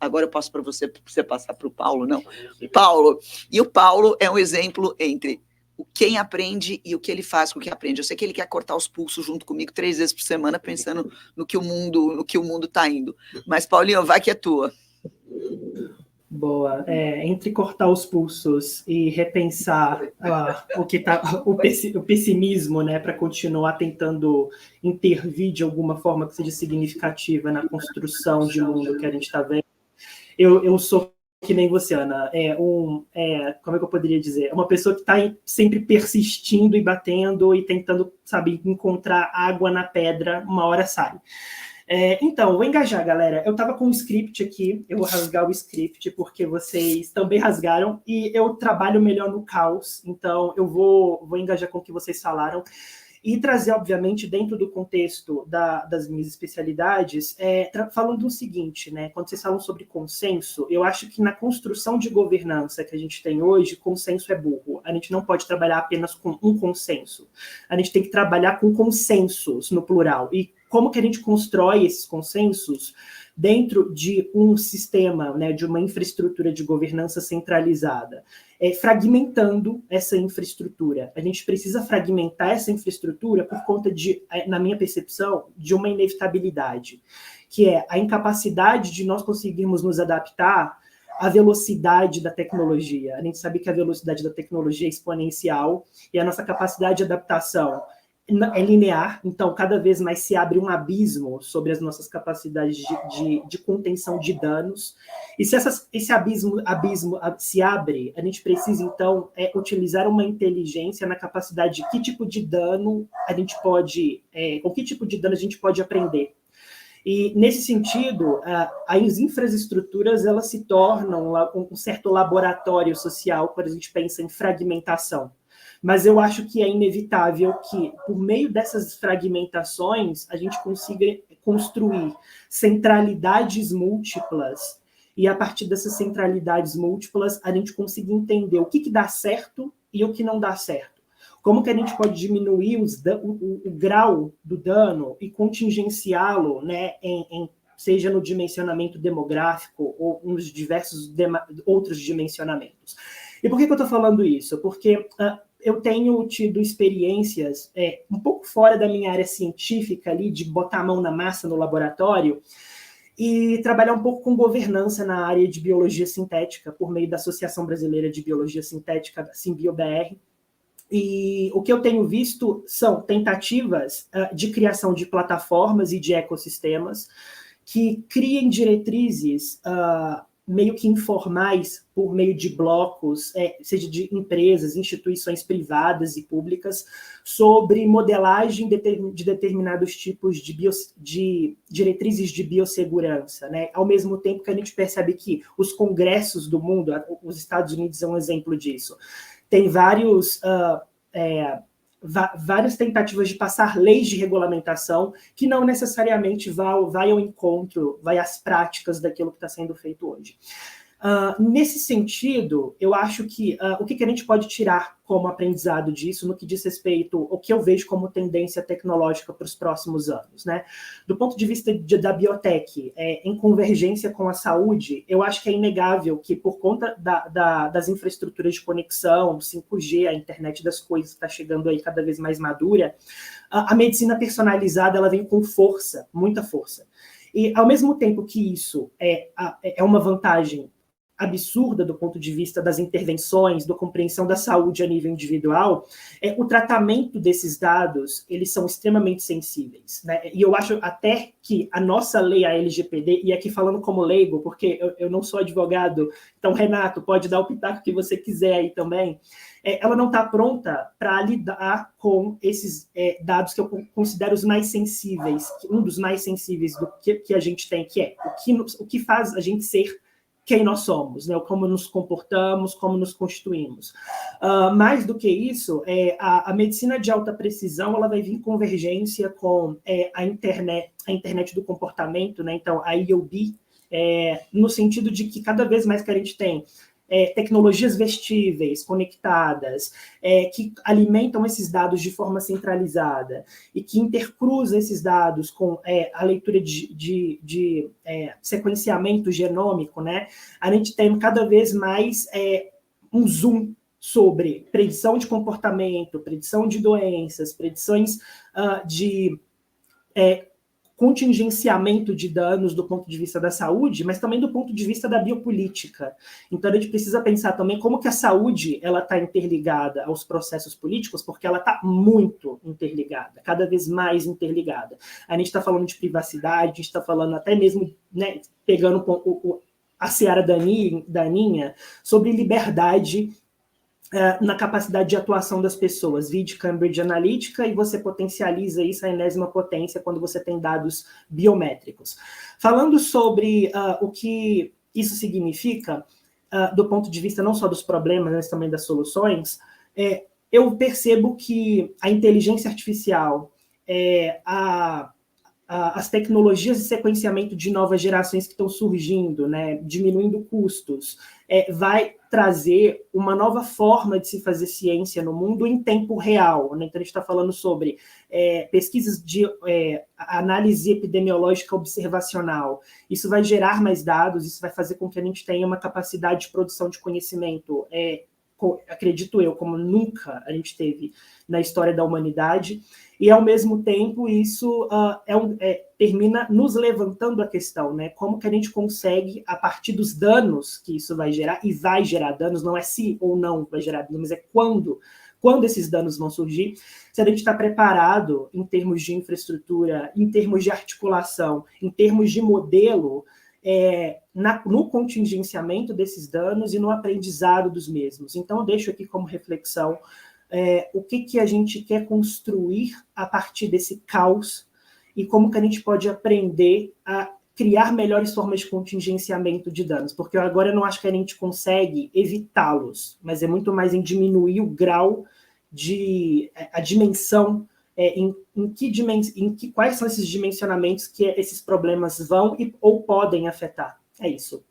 Agora eu passo para você passar para o Paulo, não? Paulo. E o Paulo é um exemplo entre quem aprende e o que ele faz com o que aprende. Eu sei que ele quer cortar os pulsos junto comigo 3 vezes por semana, pensando no que o mundo está indo. Mas, Paulinho, vai que é tua. Boa. Entre cortar os pulsos e repensar o pessimismo, né, para continuar tentando intervir de alguma forma que seja significativa na construção de mundo que a gente está vendo, eu sou que nem você, Ana. Como é que eu poderia dizer? É uma pessoa que está sempre persistindo e batendo e tentando, sabe, encontrar água na pedra, uma hora sai. Então, vou engajar, galera. Eu estava com um script aqui, eu vou rasgar o script, porque vocês também rasgaram, e eu trabalho melhor no caos, então eu vou engajar com o que vocês falaram, e trazer, obviamente, dentro do contexto das minhas especialidades, falando o seguinte, né? Quando vocês falam sobre consenso, eu acho que na construção de governança que a gente tem hoje, consenso é burro. A gente não pode trabalhar apenas com um consenso. A gente tem que trabalhar com consensos, no plural. E como que a gente constrói esses consensos dentro de um sistema, né, de uma infraestrutura de governança centralizada? Fragmentando essa infraestrutura. A gente precisa fragmentar essa infraestrutura por conta de, na minha percepção, de uma inevitabilidade, que é a incapacidade de nós conseguirmos nos adaptar à velocidade da tecnologia. A gente sabe que a velocidade da tecnologia é exponencial e a nossa capacidade de adaptação é linear, então cada vez mais se abre um abismo sobre as nossas capacidades de contenção de danos, e se esse abismo se abre, a gente precisa então utilizar uma inteligência na capacidade de que tipo de dano a gente pode, com que tipo de dano a gente pode aprender. E, nesse sentido, as infraestruturas elas se tornam um certo laboratório social quando a gente pensa em fragmentação. Mas eu acho que é inevitável que, por meio dessas fragmentações, a gente consiga construir centralidades múltiplas, e a partir dessas centralidades múltiplas, a gente consiga entender o que dá certo e o que não dá certo. Como que a gente pode diminuir o grau do dano e contingenciá-lo, né, seja no dimensionamento demográfico ou nos diversos outros dimensionamentos. E por que eu estou falando isso? Porque eu tenho tido experiências um pouco fora da minha área científica ali, de botar a mão na massa no laboratório, e trabalhar um pouco com governança na área de biologia sintética, por meio da Associação Brasileira de Biologia Sintética, da SimBioBR. E o que eu tenho visto são tentativas de criação de plataformas e de ecossistemas que criem diretrizes meio que informais por meio de blocos, seja de empresas, instituições privadas e públicas, sobre modelagem de determinados tipos de diretrizes de biossegurança, né? Ao mesmo tempo que a gente percebe que os congressos do mundo, os Estados Unidos são um exemplo disso, tem várias tentativas de passar leis de regulamentação que não necessariamente vai ao encontro, vai às práticas daquilo que está sendo feito hoje. Nesse sentido, eu acho que o que a gente pode tirar como aprendizado disso, no que diz respeito ao que eu vejo como tendência tecnológica para os próximos anos, né? Do ponto de vista da biotech, em convergência com a saúde, eu acho que é inegável que, por conta das infraestruturas de conexão, 5G, a internet das coisas está chegando aí cada vez mais madura, a medicina personalizada ela vem com força, muita força. E, ao mesmo tempo que isso é uma vantagem absurda do ponto de vista das intervenções, da compreensão da saúde a nível individual, o tratamento desses dados, eles são extremamente sensíveis, né? E eu acho até que a nossa lei, a LGPD, e aqui falando como leigo, porque eu não sou advogado, então, Renato, pode dar o pitaco que você quiser aí também, ela não está pronta para lidar com esses dados que eu considero os mais sensíveis, um dos mais sensíveis do que a gente tem, que é o que faz a gente ser quem nós somos, né? Como nos comportamos, como nos constituímos. Mais do que isso, a medicina de alta precisão ela vai vir em convergência com a internet do comportamento, né? Então, a IoT, no sentido de que cada vez mais que a gente tem tecnologias vestíveis, conectadas, que alimentam esses dados de forma centralizada e que intercruza esses dados com a leitura de sequenciamento genômico, né? A gente tem cada vez mais um zoom sobre predição de comportamento, predição de doenças, predições de contingenciamento de danos do ponto de vista da saúde, mas também do ponto de vista da biopolítica. Então, a gente precisa pensar também como que a saúde está interligada aos processos políticos, porque ela está muito interligada, cada vez mais interligada. A gente está falando de privacidade, a gente está falando até mesmo, né, pegando a seara daninha, sobre liberdade na capacidade de atuação das pessoas, vide Cambridge Analytica, e você potencializa isso à enésima potência quando você tem dados biométricos. Falando sobre o que isso significa, do ponto de vista não só dos problemas, mas também das soluções, eu percebo que a inteligência artificial, as tecnologias de sequenciamento de novas gerações que estão surgindo, né, diminuindo custos, vai trazer uma nova forma de se fazer ciência no mundo em tempo real, né? Então, a gente está falando sobre pesquisas de análise epidemiológica observacional. Isso vai gerar mais dados, isso vai fazer com que a gente tenha uma capacidade de produção de conhecimento, acredito eu, como nunca a gente teve na história da humanidade, e, ao mesmo tempo, isso termina nos levantando a questão, né? Como que a gente consegue, a partir dos danos que isso vai gerar, e vai gerar danos, não é se ou não vai gerar danos, mas é quando esses danos vão surgir, se a gente está preparado em termos de infraestrutura, em termos de articulação, em termos de modelo, no contingenciamento desses danos e no aprendizado dos mesmos. Então, eu deixo aqui como reflexão o que a gente quer construir a partir desse caos e como que a gente pode aprender a criar melhores formas de contingenciamento de danos, porque agora eu não acho que a gente consegue evitá-los, mas é muito mais em diminuir o grau a dimensão, quais são esses dimensionamentos que esses problemas vão ou podem afetar. É isso.